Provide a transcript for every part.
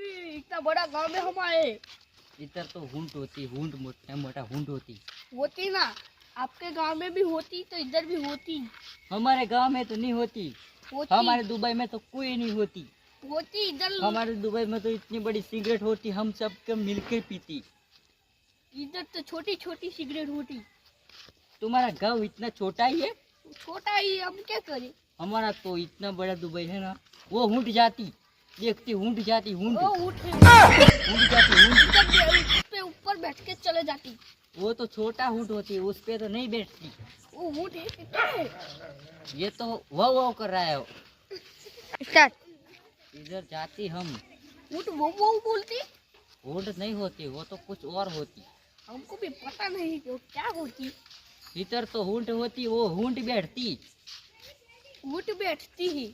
भी इतना बड़ा गांव में हम आए। इधर तो ऊंट होती, ऊंट मोटा ऊंट होती ना, आपके गांव में भी होती तो इधर भी होती। हमारे गांव में तो नहीं होती। हमारे दुबई में तो कोई नहीं होती। इधर। हमारे दुबई में तो इतनी बड़ी सिगरेट होती, हम सब के मिलकर पीती। इधर तो छोटी छोटी सिगरेट होती। तुम्हारा गांव इतना छोटा ही है? छोटा ही, हम क्या करें। हमारा तो इतना बड़ा दुबई है ना। वो ऊंट जाती, देखती ऊंट जाती, ऊंट जाती, ऊंट पे ऊपर बैठ के चले जाती। वो तो छोटा ऊंट होती है, उस पे तो नहीं बैठती। वो ऊंट है कि क्या है? ये तो वाव वाव कर रहा है। स्टार्ट। इधर जाती हम। ऊंट वो बोलती। ऊंट नहीं होती, वो तो कुछ और होती। हमको भी पता नहीं कि वो क्या होती। इधर तो ऊंट होती, वो ऊंट बैठती। ऊंट बैठती ही,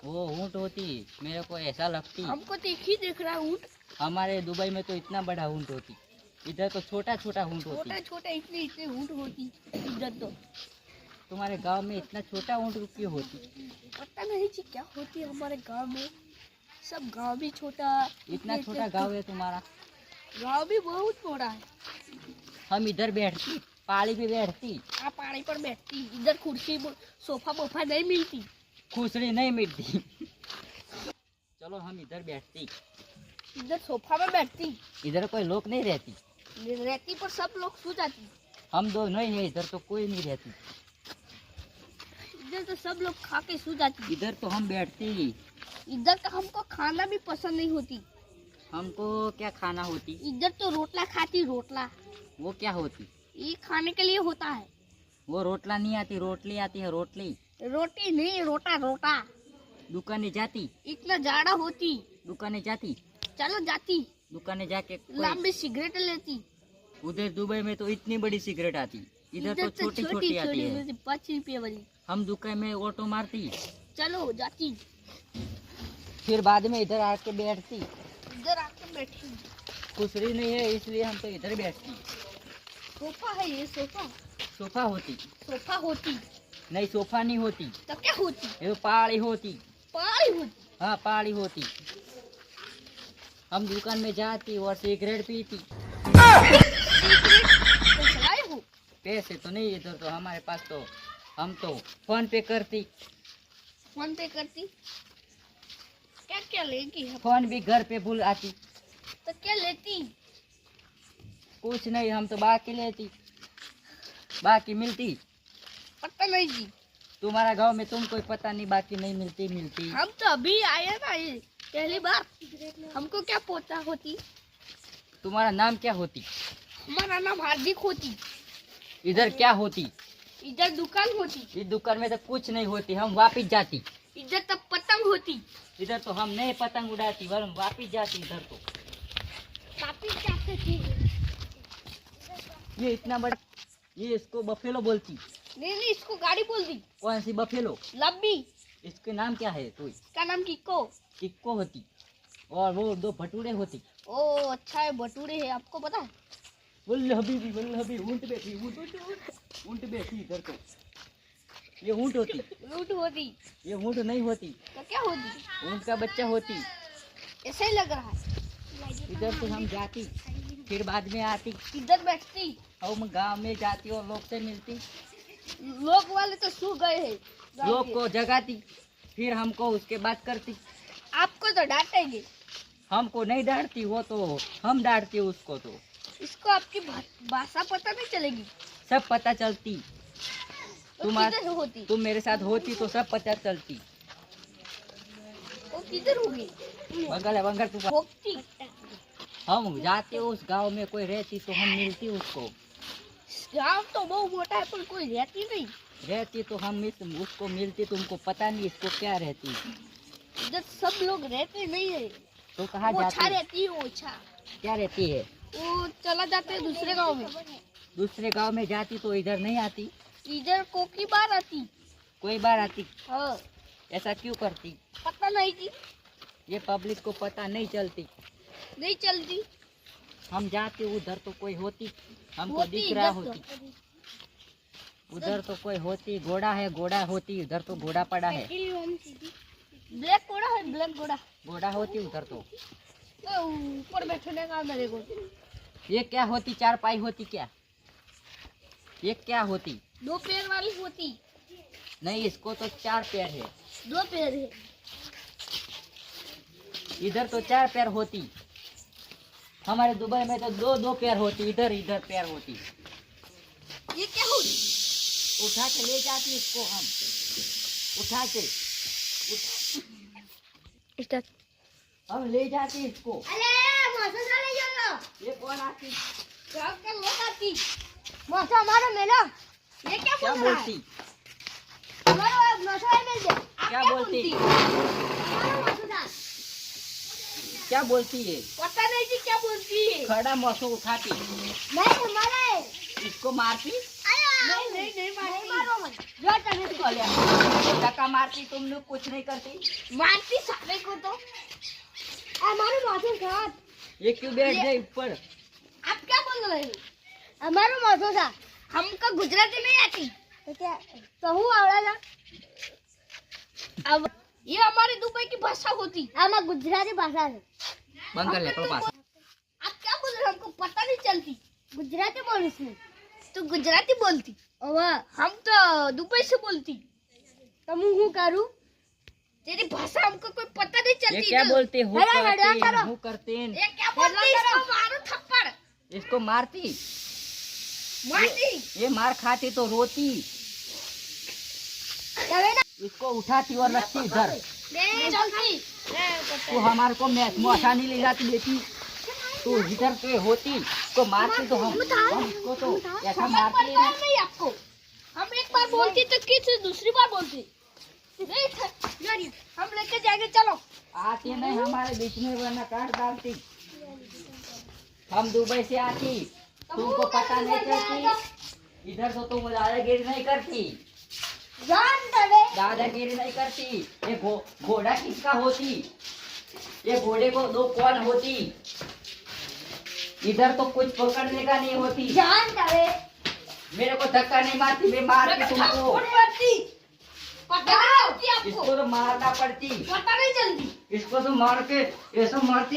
वो ऊंट होती, मेरे को ऐसा लगती। हमको तो एक ही दिख रहा है ऊंट। हमारे दुबई में तो इतना बड़ा ऊंट होती, इधर तो छोटा छोटा ऊंट होती। छोटा छोटा इतने इतने ऊंट होती इधर तो। तुम्हारे गांव में इतना छोटा ऊंट क्यों होती? पता नहीं जी क्या होती है हमारे गांव में। सब गांव भी छोटा। इतना छोटा गांव है तुम्हारा? गांव भी बहुत छोटा है। हम इधर बैठती, पहाड़ी पे बैठती। आप पहाड़ी पर बैठती, इधर कुर्सी सोफा बोफा नहीं मिलती। खुसड़ी नहीं मिलती। चलो हम इधर बैठती। इधर सोफा में बैठती। इधर कोई लोग नहीं रहती। रहती पर सब लोग सो जाती। हम दो नहीं है, इधर तो कोई नहीं रहती। इधर तो सब लोग खा के सो जाती। इधर तो हम बैठती। इधर तो हमको खाना भी पसंद नहीं होती। हमको क्या खाना होती? इधर तो रोटला खाती, रोटला। वो क्या होती? ये खाने के लिए होता है। वो रोटला नहीं आती, रोटली आती है, रोटली। रोटी नहीं, रोटा रोटा। दुकाने जाती? इतना जाड़ा होती। दुकाने जाती? चलो जाती। दुकाने जाके लंबी सिगरेट लेती। उधर दुबई में तो इतनी बड़ी सिगरेट आती, इधर तो छोटी छोटी आती है। 5 रुपये वाली। हम दुकान में ऑटो मारती, चलो जाती। फिर बाद में इधर आके बैठती। इधर आके बैठी। खुसरी नहीं है इसलिए हम तो इधर बैठती। सोफा है ये, सोफा। सोफा होती? सोफा होती नहीं, सोफा नहीं होती। तो क्या होती? ये पहाड़ी होती। पहाड़ी होती। हाँ पहाड़ी होती। हम दुकान में जाती और सिगरेट पीती। हो पैसे तो नहीं इधर तो हमारे पास, तो हम तो फोन पे करती। फोन पे करती। क्या क्या लेगी? फोन भी घर पे भूल आती। तो क्या लेती? कुछ नहीं, हम तो बाकी लेती, बाकी मिलती। पता नहीं जी। तुम्हारा गांव में तुम कोई पता नहीं, बाकी नहीं मिलती। हम तो अभी आए ना, ये पहली बार। हमको क्या पता होती? तुम्हारा नाम क्या होती? हमारा नाम हार्दिक होती। इधर क्या होती? इधर दुकान होती। इस दुकान में तो कुछ नहीं होती, हम वापिस जाती। इधर तो पतंग होती। इधर तो हम नहीं पतंग उड़ाती, वरन वापिस जाती इधर तो। वापिस जाते थे। ये इतना बड़ा, ये इसको बफेलो बोलती। नहीं, इसको गाड़ी बोल दी। कौन सी बफेलो? लंबी। इसके नाम क्या है? तो इसका नाम किक्को। किक्को होती। और वो 2 भटूरे होती। ओ अच्छा है, भटूरे है, आपको पता है? वल्ले हबीबी ऊंट बैठी, ऊंट बैठी इधर तो। ये ऊंट होती। ऊंट होती। ये ऊंट नहीं होती, तो क्या होती? ऊंट का बच्चा होती। ऐसा ही लग रहा है। इधर से हम जाती, फिर बाद में आती। इधर बैठती। हम गांव में जाती और लोग से मिलती। लोग वाले तो सो गए हैं। लोग को जगाती, फिर हमको उसके बाद करती। आपको तो डांटेंगे। हमको नहीं डांटती, वो तो हम डांटती उसको। तो इसको आपकी भाषा पता नहीं चलेगी। सब पता चलती। तो किधर होती? तुम मेरे साथ होती तो सब पता चलती। वो किधर होगी? बंगल तू भोगती। हम जाते उस गांव में, कोई रहती तो हम मिलती उसको। गाँव तो बहुत मोटा है पर कोई रहती नहीं। रहती तो हम उसको मिलती, तुमको पता नहीं इसको क्या रहती। इधर सब लोग रहते नहीं है। तो कहाँ ओछा जाती? रहती है, ओछा। क्या रहती है? वो चला जाते हैं दूसरे गांव में। दूसरे गांव में जाती तो इधर नहीं आती। इधर कोई बार आती। कोई बार आती। हाँ। ऐसा क्यों करती? पता नहीं जी। ये पब्लिक को पता नहीं चलती। नहीं चलती। हम जाते उधर तो कोई होती, हमको दिख रहा होती। उधर तो कोई होती, घोड़ा है, घोड़ा होती उधर तो, घोड़ा पड़ा है। ब्लैक घोड़ा है, ब्लैक घोड़ा। घोड़ा होती उधर तो। ऊपर बैठने का मेरे को ये क्या होती, चारपाई होती क्या? ये क्या होती? 2 पैर वाली होती। नहीं, इसको तो 4 पैर है। 2 पैर है। इधर तो 4 पैर होती। हमारे दुबई में तो 2 पैर होती, इधर इधर पैर होती। ये क्या होती? उठा के ले जाती इसको हम, उठा के हम ले जाते इसको। अरे मौसा चले जाओ। ये कौन आती? क्या क्या लोग आती? मौसा हमारा मेला। ये क्या क्या बोल रहा है? बोलती? हमारा मौसा है मिल जाए। क्या बोलती? हमारा मौसा। क्या बोलती है? पता नहीं जी क्या बोलती है। खड़ा मौसम उठाती, नहीं हमारा है। इसको मारती। नहीं मारो मत। जो तने तो धक्का मारती, तुम लोग कुछ नहीं करती। मारती सारे को तो। हमारे मौसम साथ। ये क्यों बैठ गए ऊपर? आप क्या बोल रहे हो? हमारा मौसम था। हमको गुजराती नहीं आती। तो क्या? कहूँ आवड़ा था। अब ये हमारे दुबई की भाषा होती। हमारी गुजराती भाषा है। बंद कर ले अपना पास। आप क्या बोल रहे हो? हमको पता नहीं चलती। गुजराती बोल इसमें। तू गुजराती बोलती? हम तो दुबई से बोलती। तो मुँह करूँ? तेरी भाषा हमको कोई पता नहीं चलती। ये क्या बोलते हो? हड़ा करो। हूँ करते हैं। ये क्या बोलती? इसको मारो थप्पड़। इसको मारती। मारती। ये मार खाती तो रोती। इसको उठाती और रखती इधर। चलती। तू हमारे को मौसा नहीं ले जाती बेटी, तू इधर पे होती तो मारती तो हम इसको तो ऐसा मारती है ना। नहीं आपको हम एक बार बोलती तो किस दूसरी बार बोलती नहीं। हम लेके जाएंगे चलो। आती नहीं हमारे बीच में, वरना काट डालती। हम दुबई से आती, तुमको पता नहीं चलती। इधर तो तुम दादागिरी नहीं करती, दादागिरी नहीं करती। ये घोड़ा किसका होती? ये घोड़े को 2 कौन होती? इधर तो कुछ पकड़ने का नहीं होती। मेरे को धक्का नहीं मारती, मैं मारती तुमको। इसको तो मारना पड़ती। पता नहीं चलती। इसको तो मार के ऐसा मारती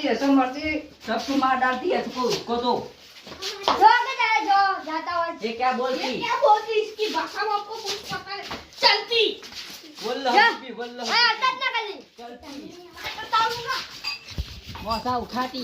सबको मार डालती है। इसको उसको तो ये क्या बोलती? क्या बोलती? इसकी भाषा में आपको कुछ पता नहीं चलती। चलती मौसा उठाती।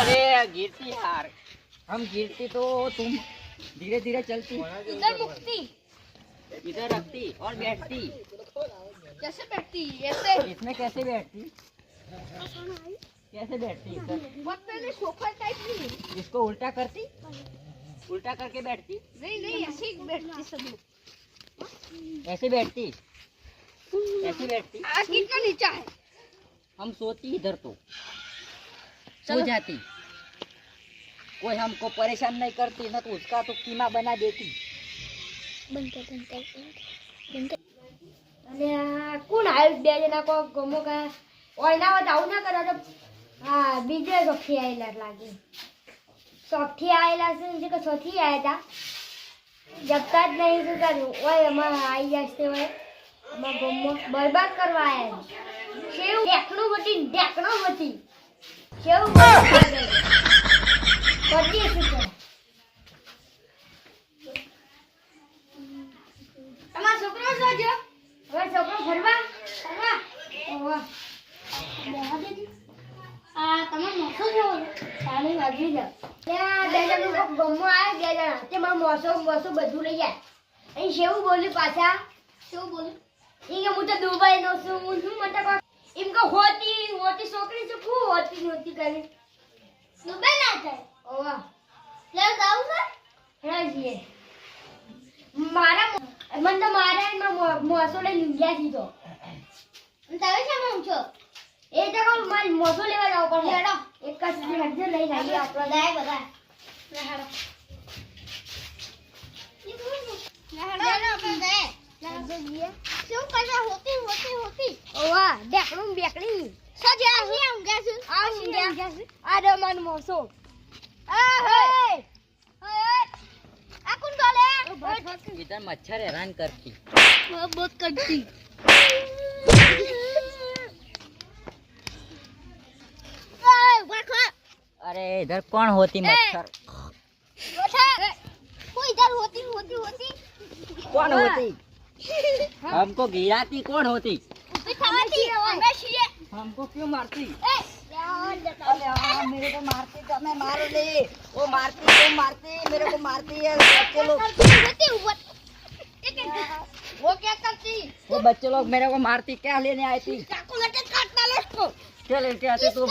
अरे गिरती यार, हम गिरती तो तुम धीरे धीरे चलती, इधर मुक्ति इधर रखती और बैठती। कैसे बैठती? ऐसे इसमें कैसे बैठती? कैसे बैठती इधर? बहुत पहले सोफा टाइप नहीं। इसको उल्टा करती, उल्टा करके बैठती। नहीं ऐसे ही बैठती सब लोग। ऐसे बैठती, ऐसे बैठती। कितना नीचा है? हम सोती इधर तो सो जाती, कोई हमको परेशान नहीं करती ना, तो उसका तो कीमा बना देती। અને કોણ આવ્યું? 2 જણા કો ગમો કા ઓયના વાત આવું ના કરે તો બીજે સોથી આયેલા લાગે. સોથી આયેલા છે જે કે સોથી આયા હતા જગતા જ નહીં શું કર્યું? ઓય અમારા આવી જશે ઓય અમારા ગમો બરબાદ કરવા આયા છે. ઢેકણું બટી ઢેકણો બટી કેવું બટી શું કરે? તમારો છોકરો જોજો. હવે છોકરો ફરવા ઓવા બેહા દેજી. તમે મોસો છો સાલી વાગી જાવ. ત્યાં 2 જણા ગમો આયા 2 જણા તે મારો મોસો બધું લઈ જાય. અહીં શેવું બોલ્યું પાછા? શું બોલ્યું? એ કે હું તો દુબઈ નો છું. હું શું મતલબ એમ કે હોતી છોકરી છે ખૂબ હોતી કરી દુબઈ ના થાય. ઓવા લે ગાઉં છે રાજીએ મારા મને તો મારા મોસો લઈને ગયા સીધો. તમે શા માં છો? એ તો કહું મારે મોસો લેવા જવો પડે. હેડો એક જ હજુ લઈને આવી આપણો જાય બધા. હેડો શું કરવા હોતી ઓવા ઢેકણું બેકડી સજા હું ગયા છું આ રમન મોસો આ હે नाखून डाले इधर मच्छर हैरान करती। बहुत करती अरे इधर कौन होती मच्छर? वो इधर होती होती होती कौन होती? हमको गिराती कौन होती? हमको क्यों मारती? अरे हाँ, मेरे को मारती तो मैं मार ले। वो मारती तो मारती, मेरे को मारती है बच्चे लोग। वो क्या करती? वो बच्चे लोग मेरे को मारती, क्या लेने आई थी? क्या लेके आते तुम?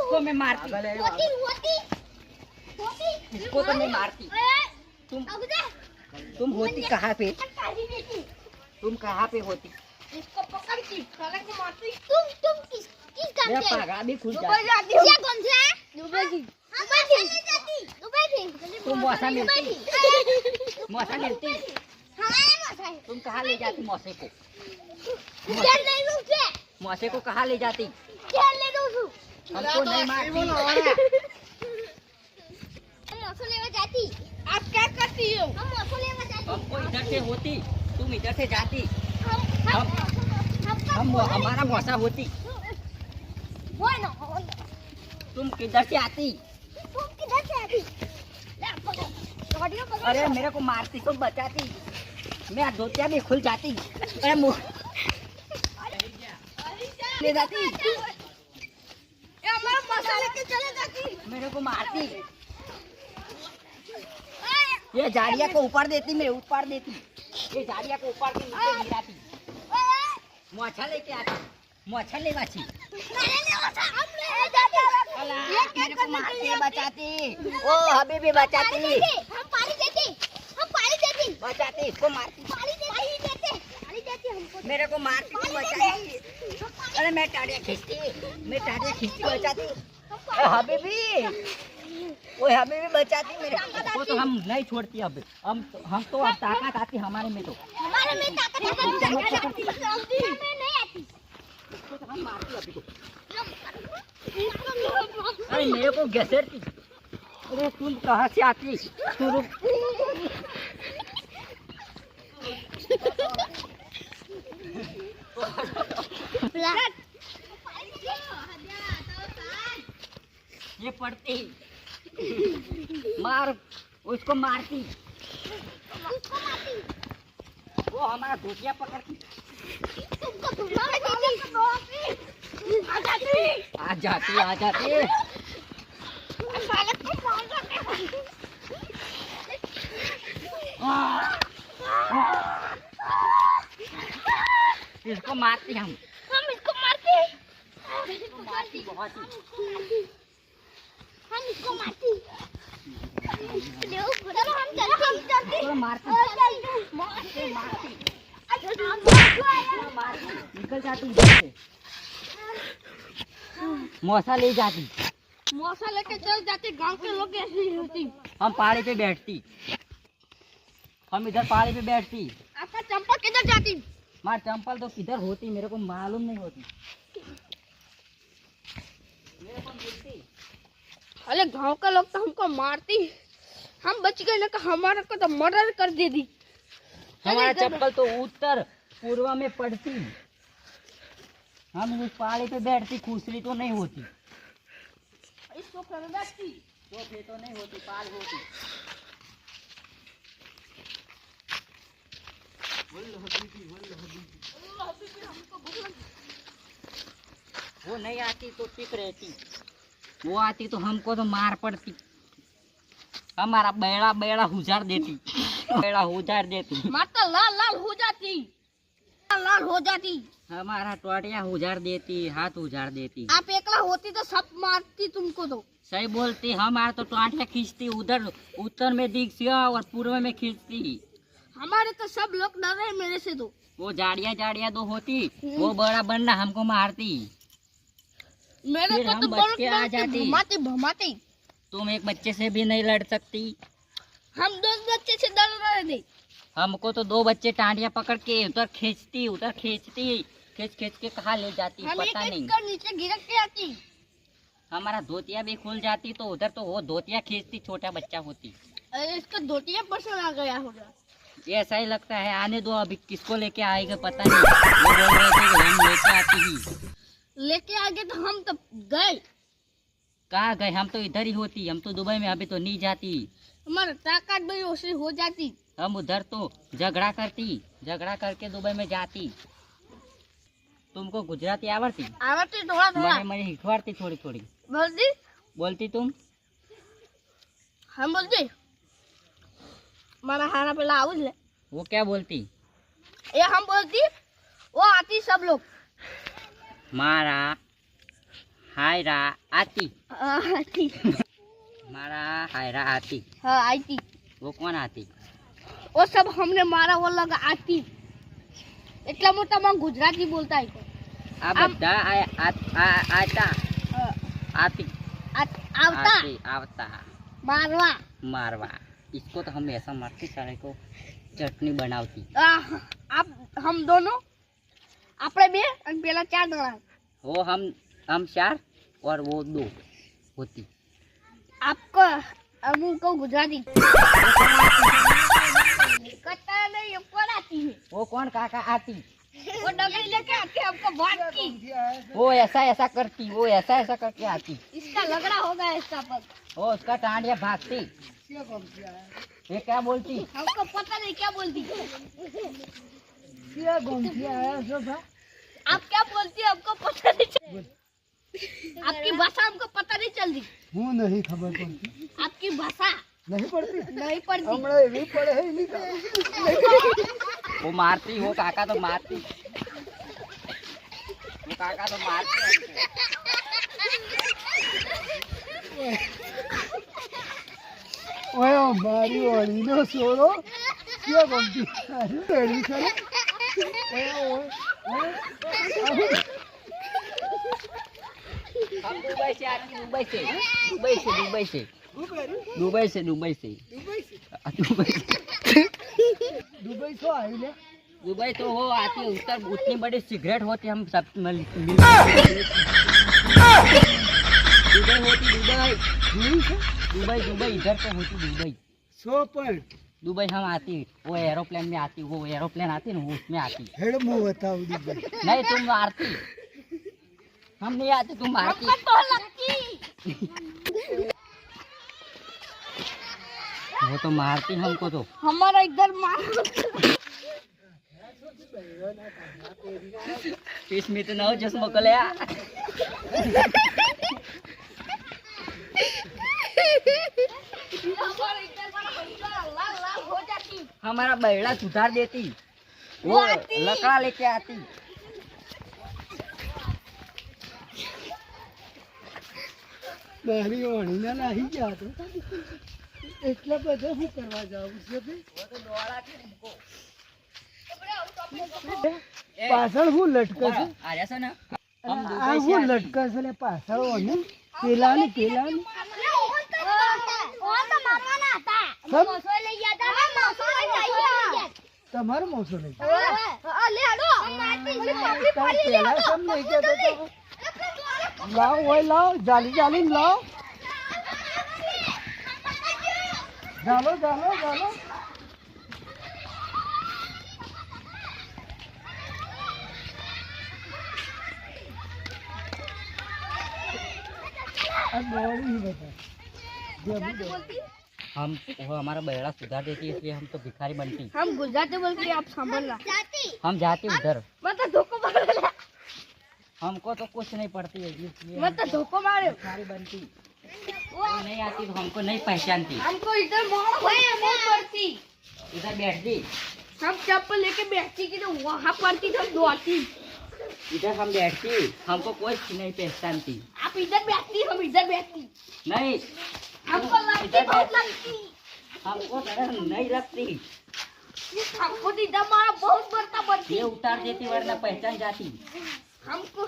इसको मैं मारती, इसको तो मैं मारती। तुम होती कहाँ पे? तुम कहाँ पे होती? इसको पकड़ती, साले को मारती। तुम किस मेरा काम से? पागा भी खुल दुबई जाता। जाती हूँ। क्या कौन सा? दुबई की। दुबई जाती। दुबई की। तुम मौसा मिलती, मौसा मिलती। हमारे मौसा है। तुम कहाँ ले जाती मौसे को? क्या ले लूँ क्या? मौसे को कहाँ ले जाती? क्या ले लूँ तू? हमको नहीं मारती। हम मौसम लेवा जाती। आप क्या करती हो? हम मौसम लेवा जाती। हमको इधर से होती, तुम इधर से जाती। हम हमारा मौसा होती, वो ना तुम किधर से आती? तुम किधर से आती? गाड़ियों पकड़। अरे मेरे को मारती तो बचाती, मैं धोतिया भी खुल जाती। अरे मुँह ले जाती, ये हमारा मसाले के चले जाती। मेरे को मारती। ये झाड़िया को ऊपर देती, मैं ऊपर देती। ये झाड़िया को ऊपर के नीचे गिराती। मोछा लेके आती, मोछा ले बाची। मेरे को मारती है, बचाती। ओ अभी भी बचाती, हम पानी देते। हम पानी देते। बचाती। इसको मारती, पानी देते। पानी देते हमको। मेरे को मारती तो बचाती। अरे मैं टाड़िया खींचती, बचाती। हबीबी, वो हबीबी बचाती मेरे को। तो हम नहीं छोड़ती अब, हम तो अब ताकत आती हमारे में तो। हमारे में ताकत आती। हमें नहीं आती। इसको तो हम मारती अभी तो। अरे मेरे को घसेटती। अरे तुम कहाँ से आती? तू रुक। ये पड़ती, मार उसको मारती। वो हमारा धोतिया पकड़ती। आ जाती। इसको मारती हम इसको मारते। मारती बहुत ही। हम इसको मारती। चलो हम चलते। इसको मारती, मारती। निकल जाती इधर से। मौसा ले जाती, मौसा लेके चल जाते। गांव के लोग ऐसे ही होती। हम पहाड़ी पे बैठती। हम इधर पहाड़ी पे बैठती। आपका चंपा किधर जाती? मार चंपल तो किधर होती मेरे को मालूम नहीं होती। मेरे को मिलती। अरे गांव का लोग तो हमको मारती। हम बच गए ना, हमारा को तो मर्डर कर दे दी। हमारा चप्पल तो उत्तर पूर्व में पड़ती। हम उस पहाड़ी पे बैठती, खुसरी तो नहीं होती। इस सोफे में बैठती। सोफे तो नहीं होती, पाल होती। वो नहीं आती तो ठीक रहती, वो आती तो हमको तो मार पड़ती। हमारा बेड़ा उजाड़ देती। माता लाल लाल हो जाती। लाल हो जाती। हमारा टोटिया उजाड़ देती, हाथ उजाड़ देती। आप एकला होती तो सब मारती तुमको तो। सही बोलती। हमारा तो टोटिया खींचती, उधर उत्तर में दिखसिया और पूर्व में खींचती। हमारे तो सब लोग डर रहे मेरे से तो। वो जाड़िया तो होती, वो बड़ा बन्ना हमको मारती। मेरे फिर को हम तो बच के आ जाती। भमाते तुम एक बच्चे से भी नहीं लड़ सकती। हम 2 बच्चे से डर रहे थे। हमको तो 2 बच्चे टांडियां पकड़ के उधर खींच खींच के कहाँ ले जाती हम पता एक नहीं। कर नीचे गिरक के आती। हमारा धोतिया भी खुल जाती तो उधर तो वो धोतिया खींचती, छोटा बच्चा होती। अरे इसका धोतिया पसंद आ गया होगा। ये ऐसा ही लगता है। आने दो, अभी किसको लेके आएगा पता नहीं। वो बोल रहे थे कि हम लेके आती ही। लेके आगे तो हम तो गए। कहाँ गए? हम तो इधर ही होती। हम तो दुबई में अभी तो नहीं जाती। हमारा ताकत भी उसे हो जाती। हम उधर तो झगड़ा करती, झगड़ा करके दुबई में जाती। तुमको गुजराती आवड़ती? आवती थोड़ा थोड़ा मैंने हिखवाड़ती थोड़ी थोड़ी। बोलती बोलती तुम? हम बोलते मारा हारा पेला आउज ले। वो क्या बोलती? ये हम बोलती वो आती सब लोग। मारा हायरा आती। आती। मारा हायरा आती। हाँ आती। वो कौन आती? वो सब हमने मारा वो लोग आती। એટલા મોટા માં ગુજરાતી બોલતા હોય આ બધા આતા आती આવતા आती आवता મારવા मारवा। इसको तो हम ऐसा मारती सारे को चटनी बनावती। आप हम दोनों આપણે બે અને પેલા 4 જણા। वो हम 4 और वो 2 होती। आपको हमको गुजराती कट्टा नहीं ऊपर आती है। वो कौन काका आती? वो डगरी लेके आती हमको भागती। वो ऐसा ऐसा करती, वो ऐसा ऐसा करके आती। इसका लगड़ा होगा इसका पग। वो उसका टांडिया भागती। ये क्या बोलती? हमको पता नहीं क्या बोलती। आप क्या बोलती हमको पता नहीं चलती। आपकी भाषा हमको पता नहीं चलती। હું નહીં ખબર પડતી आपकी भाषा નહીં પડતી नहीं पड़ती। હમણાં એવી પડે હે નહીં वो मारती, वो काका तो मारती, वो काका तो मारती हमको। ઓય મારી ઓળીનો સોરો ક્યાં ગમતી રેડી કરે ઓય ઓય हम दुबई से आती, दुबई से दुबई से दुबई से दुबई से दुबई से दुबई से દુબઈ શું આવી લે दुबई तो वो आती उतर उतनी बड़ी सिगरेट होती हम सब दुबई होती दुबई दुबई दुबई इधर तो होती दुबई। 100 પોઈન્ટ दुबई हम आती, वो एरोप्लेन में आती, वो एरोप्लेन आती ना वो उसमें आती। હેડ હું બતાવું દુબઈ नहीं तुम मारती, हम नहीं आते, तुम मारती। हमको तो लगती। वो तो मारती हमको तो। हमारा इधर मार इसमें तो ना हो चश्मा कलया। हमारा इधर लाल लाल हो जाती। हमारा बैला सुधार देती, वो वो आती। लकड़ा लेके आती। મારી ઓળીને નાહી ગયા તો એટલા બધા શું કરવા જાવું છે ભાઈ પાછળ હું લટકે છે आ रहा ना हम આ दुबई से હું आती। લટકે છે ને પાછળ ઓની પેલાની પેલાની તમારો મોસો નહીં પેલા સમ નહીં કહેતો તો લાવ ઓય લાવ જાલી જાલી લાવ ચાલો ચાલો ચાલો આ દોડી બતા हम वो हमारा बैला सुधार देती इसलिए हम तो भिखारी बनती। हम गुजराती बोलते आप संभलना। हम जाते उधर, मतलब धोखो मारे। हमको तो कुछ नहीं पड़ती है इसलिए हम मतलब धोखो मारे। भिखारी बनती। वो नहीं आती तो हमको नहीं पहचानती। हमको इधर मार पड़ती। इधर बैठती, हम चप्पल लेके बैठती कि तो वहाँ पड़ती तो हम दौड़ती। इधर हम बैठती, हमको कोई नहीं पहचानती। आप इधर बैठती हम इधर बैठती। नहीं हमको लगती इधर बहुत बैठती। लगती। हमको डर नहीं लगती। हमको तो इधर मारा बहुत बड़ता ये बनती। उतार देती वरना पहचान जाती। हमको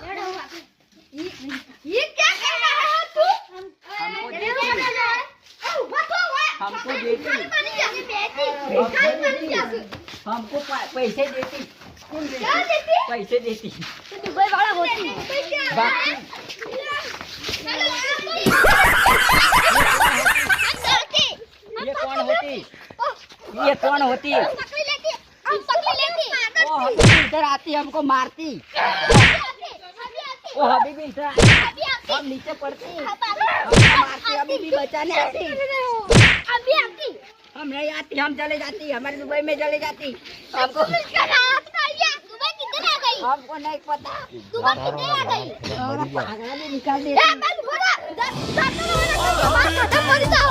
ये क्या कर रहा है तू? हमको ये देती। क्या कर रहा है? उठो ओए। हमको देती। कान मानी जाती बेटी। कान मानी जाती। हमको पैसे देती। क्या देती? पैसे देती। तो दुबई वाला होती। बाकी ये कौन होती? ये कौन होती? ओ हबीबी इधर आती हमको मारती। ओ हबीबी इधर आती, हम नीचे पड़ती, हमको मारती। हबीबी बचाने आती। हम नहीं आती, हम चले जाती, हमारे दुबई में चले जाती। हमको हमको नहीं पता। और पागल भी निकाल देती।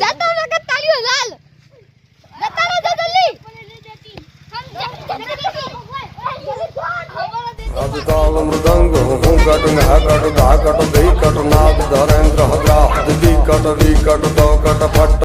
जाता हूँ मैं तालियों लाल जाता रहो जा जल्दी ताल मृदंग हूँ कट नह कट धा कट दही कट नाद धरेंद्र हद्रा कट वी कट दो कट फट